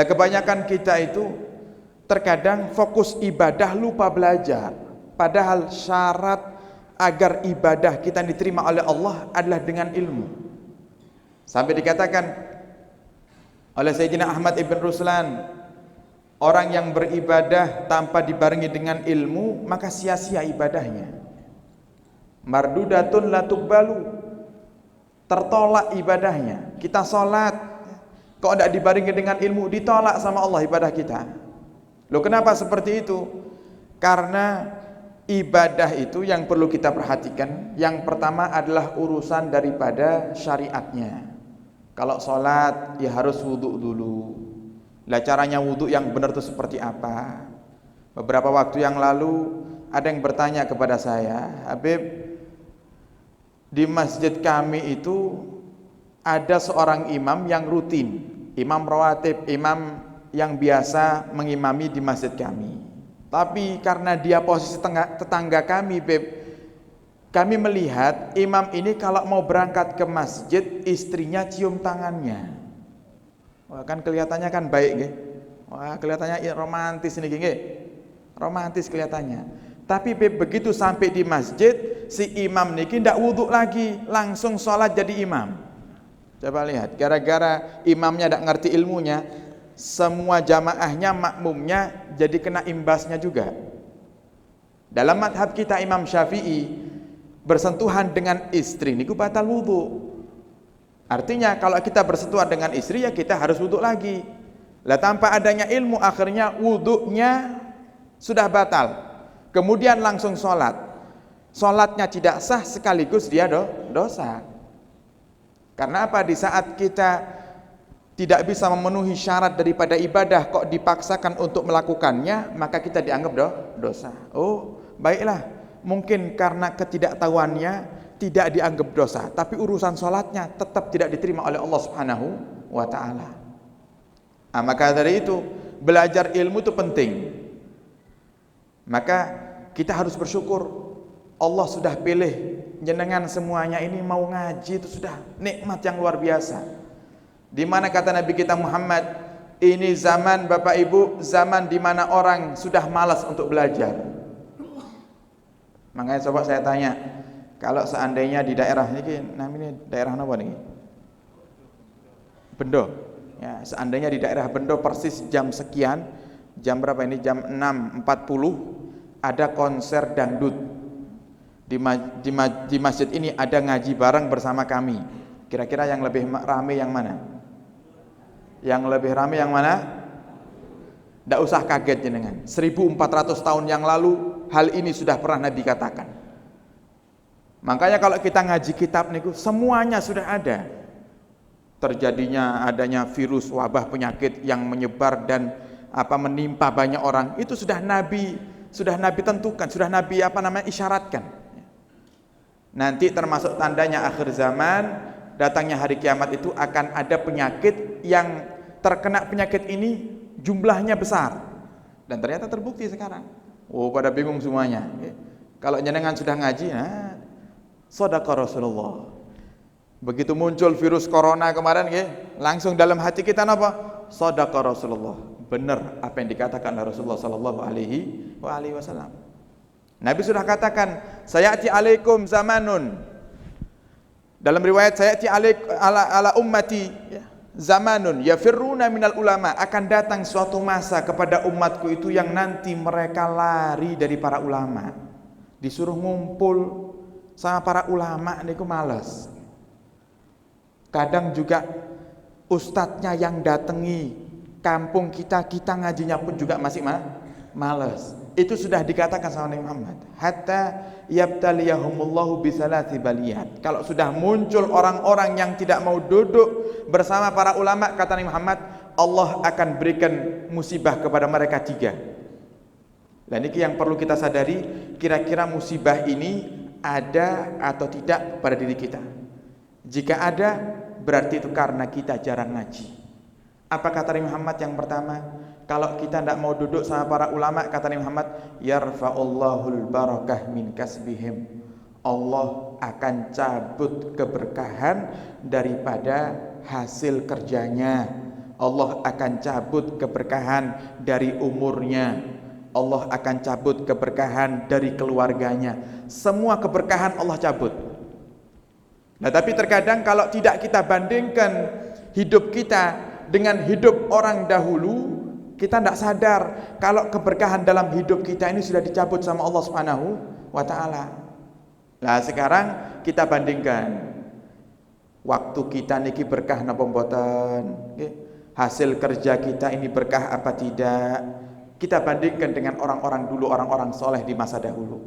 Lah kebanyakan kita itu terkadang fokus ibadah lupa belajar. Padahal syarat agar ibadah kita diterima oleh Allah adalah dengan ilmu. Sampai dikatakan oleh Sayyidina Ahmad ibn Ruslan, orang yang beribadah tanpa dibarengi dengan ilmu maka sia-sia ibadahnya. Mardudatun la tuqbalu, tertolak ibadahnya. Kita sholat kok tidak dibarengi dengan ilmu, ditolak sama Allah ibadah kita. Loh kenapa seperti itu? Karena ibadah itu yang perlu kita perhatikan, yang pertama adalah urusan daripada syariatnya. Kalau sholat ya harus wudhu dulu. Lah caranya wudhu yang benar itu seperti apa? Beberapa waktu yang lalu ada yang bertanya kepada saya, Habib, di masjid kami itu ada seorang imam yang rutin, imam rawatib, imam yang biasa mengimami di masjid kami. Tapi karena dia posisi tetangga kami, Beb, kami melihat imam ini kalau mau berangkat ke masjid, istrinya cium tangannya. Wah, kan kelihatannya kan baik, nggih. Wah, kelihatannya romantis ini, nggih. Romantis kelihatannya. Tapi Beb, begitu sampai di masjid, si imam niki ndak wudhu lagi, langsung sholat jadi imam. Coba lihat, gara-gara imamnya ndak ngerti ilmunya, semua jamaahnya, makmumnya jadi kena imbasnya juga. Dalam madhab kita Imam Syafi'i, bersentuhan dengan istri niku batal wudhu. Artinya kalau kita bersentuhan dengan istri ya kita harus wudhu lagi. Lah tanpa adanya ilmu akhirnya wudhunya sudah batal. Kemudian langsung sholat. Sholatnya tidak sah sekaligus dia dosa. Karena apa? Di saat kita tidak bisa memenuhi syarat daripada ibadah kok dipaksakan untuk melakukannya, maka kita dianggap dosa. Oh, baiklah, mungkin karena ketidaktahuannya tidak dianggap dosa, tapi urusan sholatnya tetap tidak diterima oleh Allah Subhanahu wa ta'ala. Maka dari itu belajar ilmu itu penting. Maka kita harus bersyukur Allah sudah pilih jenengan semuanya ini mau ngaji, itu sudah nikmat yang luar biasa. Di mana kata Nabi kita Muhammad, ini zaman Bapak Ibu, zaman di mana orang sudah malas untuk belajar. Makanya coba saya tanya, kalau seandainya di daerah ini, namanya daerah apa nih? Bendo. Ya, seandainya di daerah Bendo persis jam sekian, jam berapa ini? Jam 6.40 ada konser dangdut. Di masjid ini ada ngaji bareng bersama kami. Kira-kira yang lebih ramai yang mana? Yang lebih ramai yang mana? Tidak usah kaget jenengan. 1400 tahun yang lalu hal ini sudah pernah Nabi katakan. Makanya kalau kita ngaji kitab niku semuanya sudah ada. Terjadinya adanya virus, wabah, penyakit yang menyebar dan menimpa banyak orang, itu sudah Nabi tentukan, sudah Nabi isyaratkan. Nanti termasuk tandanya akhir zaman, datangnya hari kiamat itu akan ada penyakit yang terkena penyakit ini jumlahnya besar. Dan ternyata terbukti sekarang. Oh, pada bingung semuanya. Kalau jenengan sudah ngaji, shadaqa Rasulullah. Begitu muncul virus corona kemarin, langsung dalam hati kita apa? Shadaqa Rasulullah. Benar apa yang dikatakan oleh Rasulullah sallallahu alaihi wasallam. Nabi sudah katakan, sayati alaikum zamanun. Dalam riwayat sayati ala ummati zamanun yafirruna minal ulama, akan datang suatu masa kepada umatku itu yang nanti mereka lari dari para ulama. Disuruh ngumpul sama para ulama niku malas. Kadang juga ustadznya yang datangi kampung kita ngajinya pun juga masih malas. Itu sudah dikatakan sama Nabi Muhammad, hatta yabtaliyahumullahu bisalati baliyat. Kalau sudah muncul orang-orang yang tidak mau duduk bersama para ulama, kata Nabi Muhammad, Allah akan berikan musibah kepada mereka 3. Dan ini yang perlu kita sadari, kira-kira musibah ini ada atau tidak pada diri kita. Jika ada, berarti itu karena kita jarang ngaji. Apa kata Nabi Muhammad yang pertama? Kalau kita tidak mau duduk sama para ulama, kata Nabi Muhammad, yarfa'ullahul barakah min kasbihim. Allah akan cabut keberkahan daripada hasil kerjanya. Allah akan cabut keberkahan dari umurnya, Allah akan cabut keberkahan dari keluarganya. Semua keberkahan Allah cabut. Nah, tapi terkadang kalau tidak kita bandingkan hidup kita dengan hidup orang dahulu, kita tidak sadar kalau keberkahan dalam hidup kita ini sudah dicabut sama Allah Subhanahu wa taala. Nah, sekarang kita bandingkan. Waktu kita niki berkah napa mboten? Nggih. Hasil kerja kita ini berkah apa tidak? Kita bandingkan dengan orang-orang dulu, orang-orang soleh di masa dahulu.